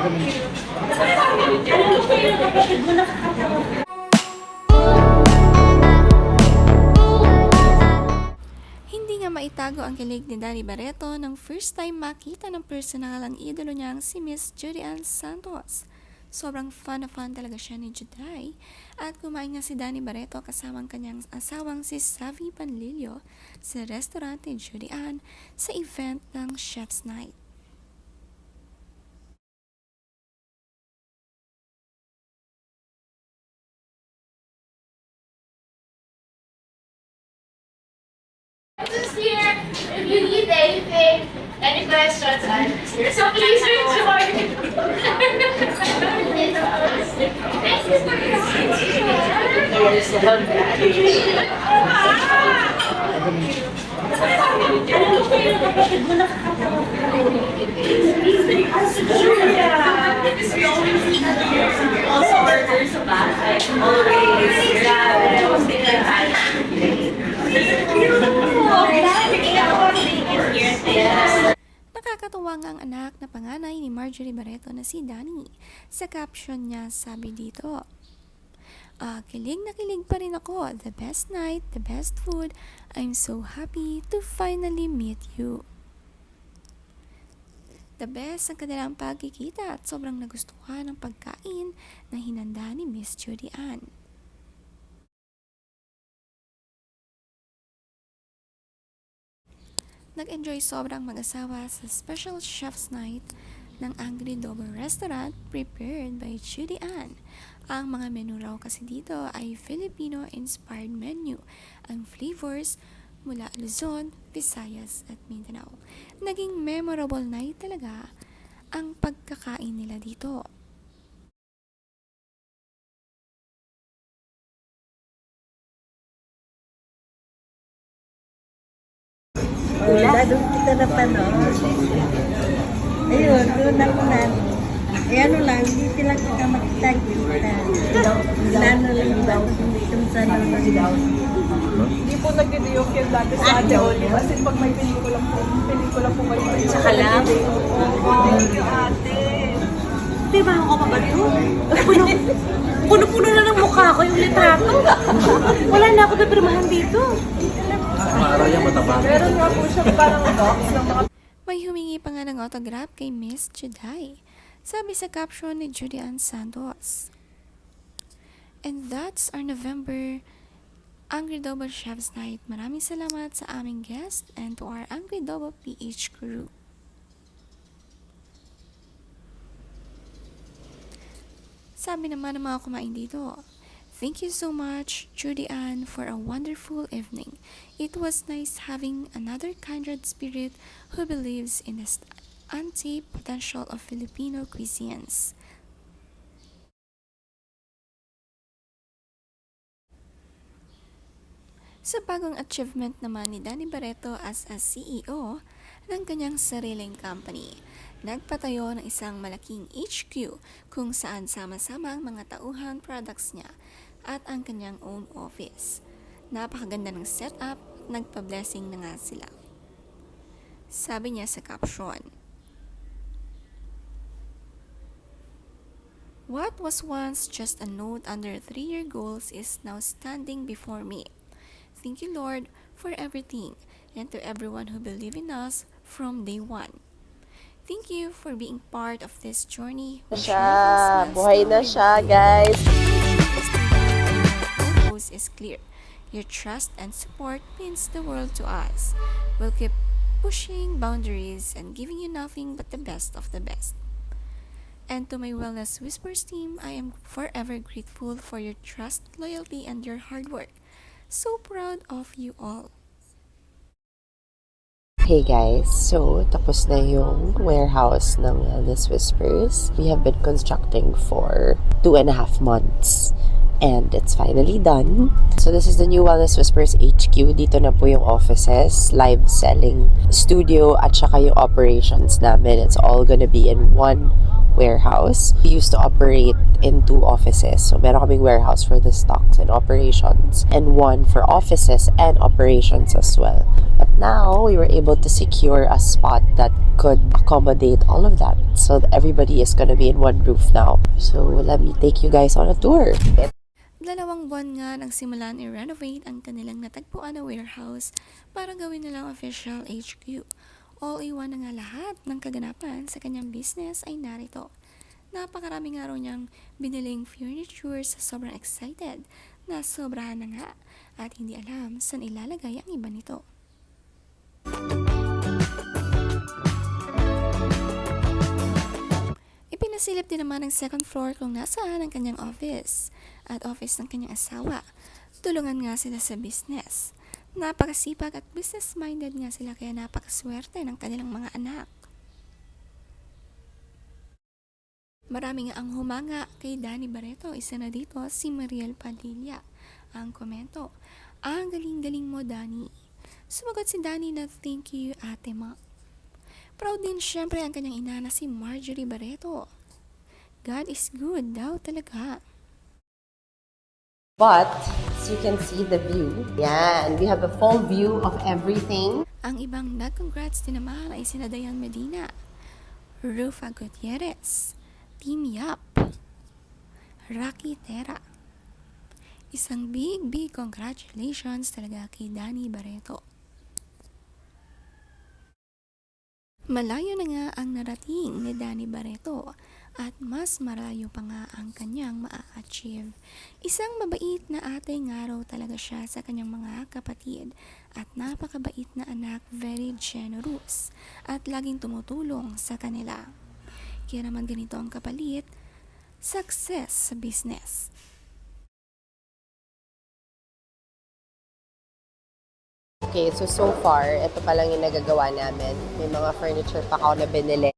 Hindi nga maitago ang kilig ni Danny Barreto nang first time makita ng personal ang idolo niyang si Miss Judy Ann Santos. Sobrang fan na fan talaga siya ni Juday at kumain nga si Danny Barreto kasama ang kanyang asawang si Savi Panlilio sa restaurant ni Judy Ann sa event ng Chef's Night. Just here, if you need anything, any questions, I'm here. So please rejoin. Thank you for also orders of that, like always. Nakakatuwa nga ang anak na panganay ni Marjorie Barreto na si Danny. Sa caption niya sabi dito, kilig na kilig pa rin ako. The best night, the best food. I'm so happy to finally meet you. The best ang kanilang pagkikita at sobrang nagustuhan ng pagkain na hinanda ni Miss Judy Ann. Nag-enjoy sobrang mag-asawa sa special chef's night ng Angry Dobo Restaurant prepared by Judy Ann. Ang mga menu raw kasi dito ay Filipino-inspired menu. Ang flavors mula Luzon, Visayas at Mindanao. Naging memorable night talaga ang pagkakain nila dito. Wala, doon kita napanood. Ayun, doon ako na. Eh ano lang, hindi sila kita makita-kita. Lalo lang ba kung saan ako. Hindi po nag-videoke yan dati sa Ate Oli. Kasi pag may pelikula po kayo. Saka lang. Thank you, ate. Di ba ako pabaliw? Puno-puno na ng mukha ko yung litrato. Wala na ako napirmahan dito. Meron nga po siya parang box ng mga May humingi pa nga ng autograph kay Miss Juday. Sabi sa caption ni Judy Ann Santos. And that's our November Angry Dobo Chef's Night. Maraming salamat sa aming guest and to our Angry Dobo PH crew. Sabi naman ng mga kumain dito, thank you so much, Judy Ann, for a wonderful evening. It was nice having another kindred spirit who believes in the anti-potential of Filipino cuisines. Sa bagong achievement naman ni Danny Barreto as a CEO ng kanyang sariling company, nagpatayo ng isang malaking HQ kung saan sama-sama ang mga tauhang products niya at ang kanyang own office. Napakaganda ng setup, nagpa-blessing na nga sila. Sabi niya sa caption, what was once just a note under 3-year goals is now standing before me. Thank you, Lord, for everything and to everyone who believed in us from day one. Thank you for being part of this journey. Buhay na siya, guys. The goal is clear. Your trust and support means the world to us. We'll keep pushing boundaries and giving you nothing but the best of the best. And to my Wellness Whispers team, I am forever grateful for your trust, loyalty, and your hard work. So proud of you all. Hey guys, so tapos na yung warehouse ng Wellness Whispers. We have been constructing for 2.5 months and it's finally done. So this is the new Wellness Whispers HQ. Dito na po yung offices, live selling studio at saka yung operations namin. It's all gonna be in one warehouse. We used to operate in 2 offices. So meron kaming warehouse for the stocks and operations and one for offices and operations as well. But now we were able to secure a spot that could accommodate all of that. So everybody is gonna be in one roof now. So let me take you guys on a tour. 2 buwan nga nang simulan i-renovate ang kanilang natagpuan na warehouse para gawin nilang official HQ. All-in-one na nga lahat ng kaganapan sa kanyang business ay narito. Napakarami nga raw niyang biniling furniture sa sobrang excited na sobrahan na nga at hindi alam saan ilalagay ang iba nito. Ipinasilip din naman ng second floor kung nasaan ang kanyang office at office ng kanyang asawa. Tulungan nga sila sa business. Napakasipag at business-minded nga sila kaya napakaswerte ng kanilang mga anak. Marami nga ang humanga kay Danny Barreto. Isa na dito si Mariel Padilla. Ang komento, ang galing-galing mo Danny. Sumagot si Danny na thank you ate ma. Proud din syempre ang kanyang ina na si Marjorie Barreto. God is good daw talaga. But, as you can see the view. Yan, we have a full view of everything. Ang ibang nag-congrats din naman ay sina Dayan Medina, Rufa Gutierrez, Team Yap, Rocky Terra. Isang big congratulations talaga kay Danny Barreto. Malayo na nga ang narating ni Danny Barreto at mas malayo pa nga ang kanyang maa-achieve. Isang mabait na ate nga raw talaga siya sa kanyang mga kapatid at napakabait na anak, very generous at laging tumutulong sa kanila. Kaya naman ganito ang kapalit, success sa business. Okay, so far, ito pa lang yung nagagawa namin. May mga furniture pa ako na binili.